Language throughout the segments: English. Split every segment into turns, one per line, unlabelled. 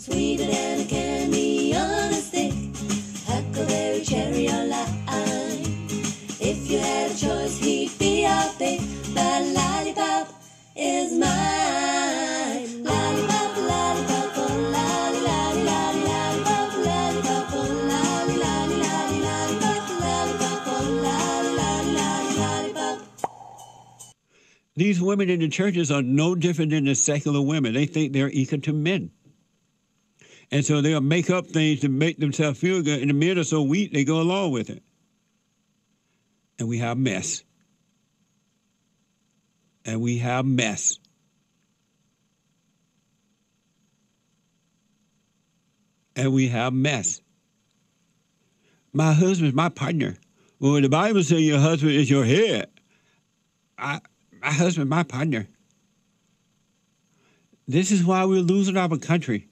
Sweeter than a candy on a stick, huckleberry, cherry, or lime. If you had a choice, he'd be your pick, but lollipop is mine. Lollipop, lollipop, oh lolly, lolly, lolly, lollipop, lollipop, oh lolly, lolly, lolly, lollipop, lollipop, oh lolly, lolly, lolly, lollipop.
These women in the churches are no different than the secular women. They think they're equal to men. And so they'll make up things to make themselves feel good. And the men are so weak, they go along with it. And we have mess. And we have mess. And we have mess. My husband's my partner. Well, when the Bible says your husband is your head, my husband, my partner. This is why we're losing our country.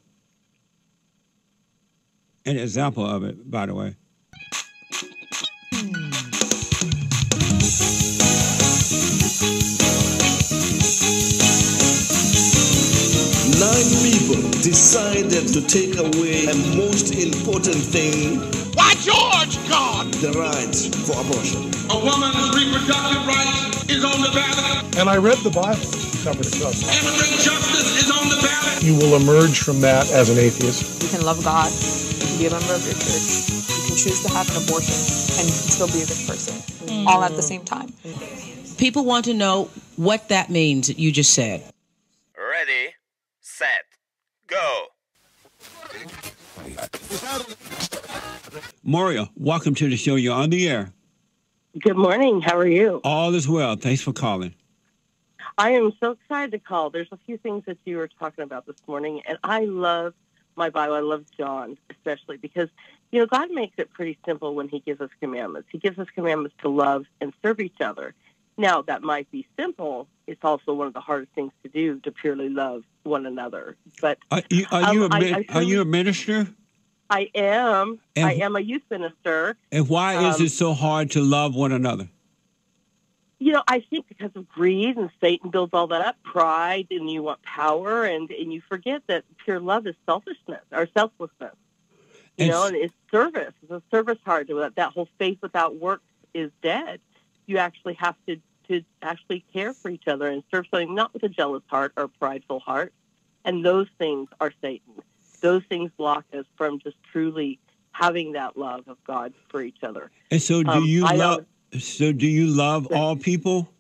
An example of it, by the way.
Nine people decided to take away a most important thing.
Why, George, God?
The right for abortion.
A woman's reproductive rights is on the ballot.
And I read the Bible cover to cover.
Immigrant justice is on the ballot.
You will emerge from that as an atheist.
You can love God, you can be a member of your church, you can choose to have an abortion, and you can still be a good person, all at the same time.
People want to know what that means that you just said.
Ready, set, go.
Maria, welcome to the show. You're on the air.
Good morning. How are you?
All is well. Thanks for calling.
I am so excited to call. There's a few things that you were talking about this morning, and I love my Bible. I love John, especially because, God makes it pretty simple when he gives us commandments. He gives us commandments to love and serve each other. Now, that might be simple. It's also one of the hardest things to do, to purely love one another. But
Are you a minister?
I am. I am a youth minister.
And why is it so hard to love one another?
I think because of greed, and Satan builds all that up, pride, and you want power, and you forget that pure love is selfishness or selflessness. And it's service. It's a service heart. That whole faith without works is dead. You actually have to actually care for each other and serve something, not with a jealous heart or a prideful heart. And those things are Satan. Those things block us from just truly having that love of God for each other.
And so do you love? So do you love all people?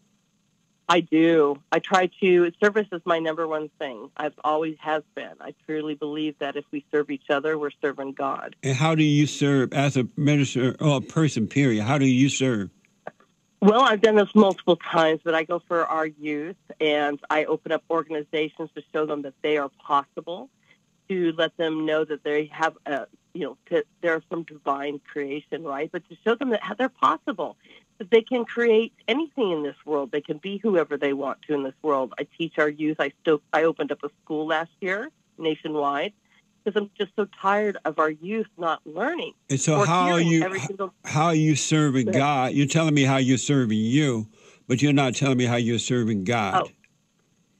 I do. I try to. Service is my number one thing. I've always has been. I truly believe that if we serve each other, we're serving God.
And how do you serve as a minister or a person, period? How do you serve?
Well, I've done this multiple times, but I go for our youth, and I open up organizations to show them that they are possible, to let them know that they have they're from divine creation, right? But to show them that they're possible, that they can create anything in this world. They can be whoever they want to in this world. I teach our youth. I opened up a school last year nationwide because I'm just so tired of our youth not learning.
And so how are you serving God? You're telling me how you're serving you, but you're not telling me how you're serving God.
Oh.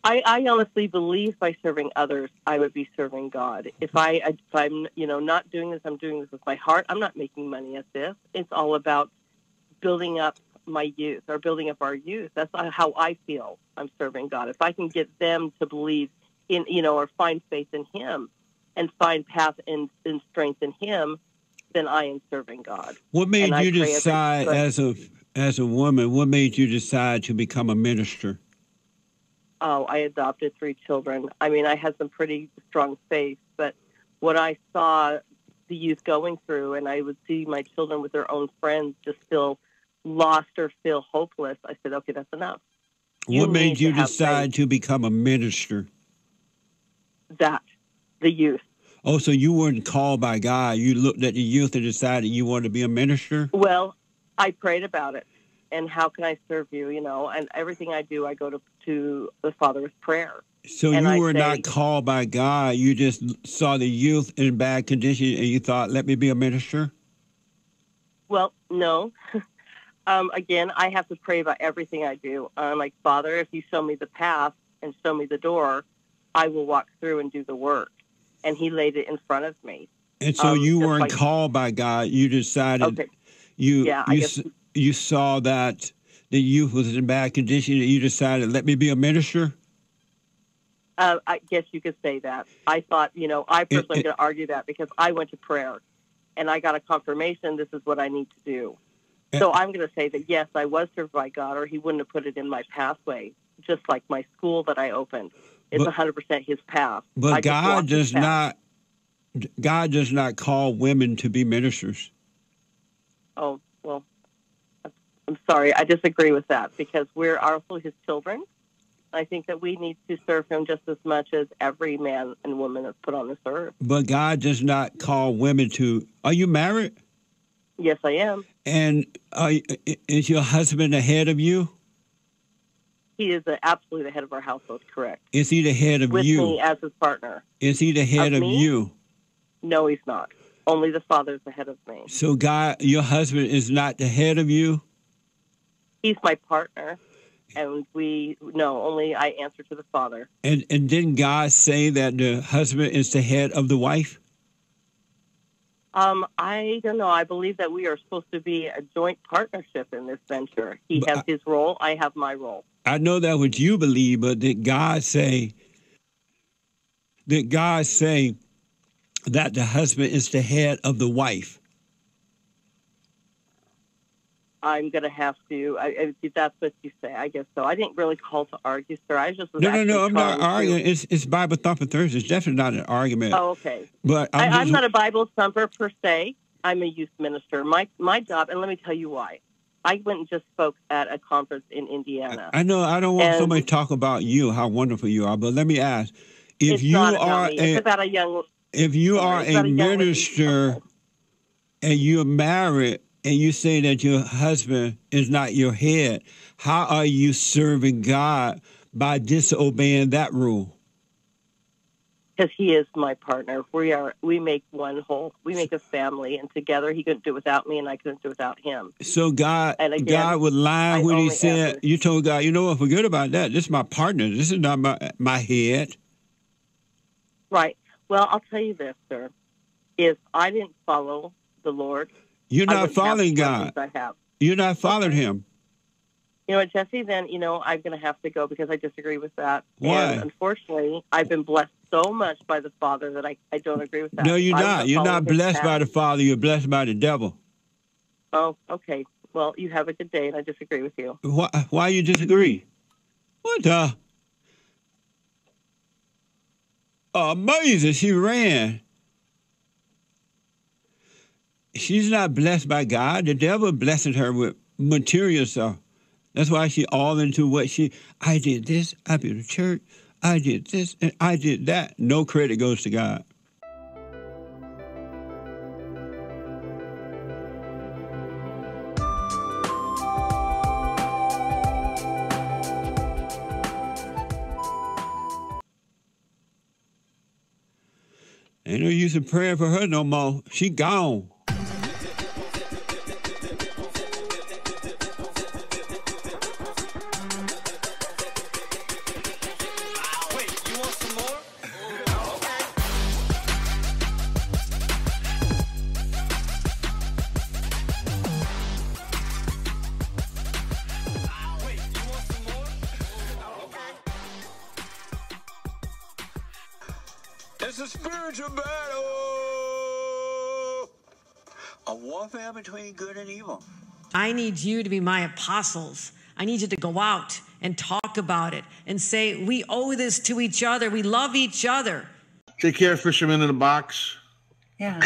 I honestly believe by serving others, I would be serving God. If I'm not doing this, I'm doing this with my heart. I'm not making money at this. It's all about building up my youth or building up our youth. That's how I feel I'm serving God. If I can get them to believe in, or find faith in Him and find path and strength in Him, then I am serving God.
What made you decide as a woman, what made you decide to become a minister?
Oh, I adopted 3 children. I mean, I had some pretty strong faith, but what I saw the youth going through, and I would see my children with their own friends just feel lost or feel hopeless, I said, okay, that's enough.
What made you decide to become a minister?
The youth.
Oh, so you weren't called by God. You looked at the youth and decided you wanted to be a minister?
Well, I prayed about it. And how can I serve you, And everything I do, I go to the Father with prayer.
So you were not called by God. You just saw the youth in bad condition, and you thought, let me be a minister?
Well, no. Again, I have to pray about everything I do. I'm like, Father, if you show me the path and show me the door, I will walk through and do the work. and he laid it in front of me.
And so you weren't called by God. You decided you saw that the youth was in bad condition, and you decided, let me be a minister?
I guess you could say that. I thought, I personally am going to argue that because I went to prayer, and I got a confirmation this is what I need to do. So I'm going to say that, yes, I was served by God, or he wouldn't have put it in my pathway, just like my school that I opened. It's 100% his path.
But God does not call women to be ministers.
Oh, well, I'm sorry. I disagree with that because we're also his children. I think that we need to serve him just as much as every man and woman that's put on this earth.
But God does not call women to... Are you married?
Yes, I am.
And is your husband the head of you?
He is absolutely the head of our household, correct.
Is he the head of you?
With me as his partner.
Is he the head of you?
No, he's not. Only the Father is the head of me.
So God, your husband is not the head of you?
He's my partner. And only I answer to the Father.
And didn't God say that the husband is the head of the wife?
I don't know. I believe that we are supposed to be a joint partnership in this venture. He has his role. I have my role.
I know that what you believe, but did God say that the husband is the head of the wife?
I'm going to have to. If that's what you say, I guess so. I didn't really call to argue, sir. I just was
No, I'm not arguing. It's Bible Thumper Thursday. It's definitely not an argument.
Oh, okay.
But
I'm not a Bible thumper per se. I'm a youth minister. My job, and let me tell you why. I went and just spoke at a conference in Indiana.
I know. I don't want somebody to talk about you, how wonderful you are. But let me ask, if you are a minister and you're married, and you say that your husband is not your head, how are you serving God by disobeying that rule?
Because he is my partner. We make one whole. We make a family, and together he couldn't do it without me, and I couldn't do it without him.
So God would lie when he said, you told God, you know what, forget about that. This is my partner. This is not my head.
Right. Well, I'll tell you this, sir. If I didn't follow the Lord...
You're not following God. You're not following him.
You know what, Jesse? Then, I'm going to have to go because I disagree with that.
Why?
And unfortunately, I've been blessed so much by the Father that I don't agree with that.
No, you're not. You're not blessed by the Father. You're blessed by the devil.
Oh, okay. Well, you have a good day, and I disagree with you.
Why you disagree? What the? Oh, amazing. She ran. She's not blessed by God. The devil blessing her with material stuff. That's why she all into I did this, I built a church, I did this, and I did that. No credit goes to God. Ain't no use in praying for her no more. She gone.
It's a spiritual battle. A warfare between good and evil.
I need you to be my apostles. I need you to go out and talk about it and say, we owe this to each other. We love each other.
Take care, fisherman in a box.
Yeah.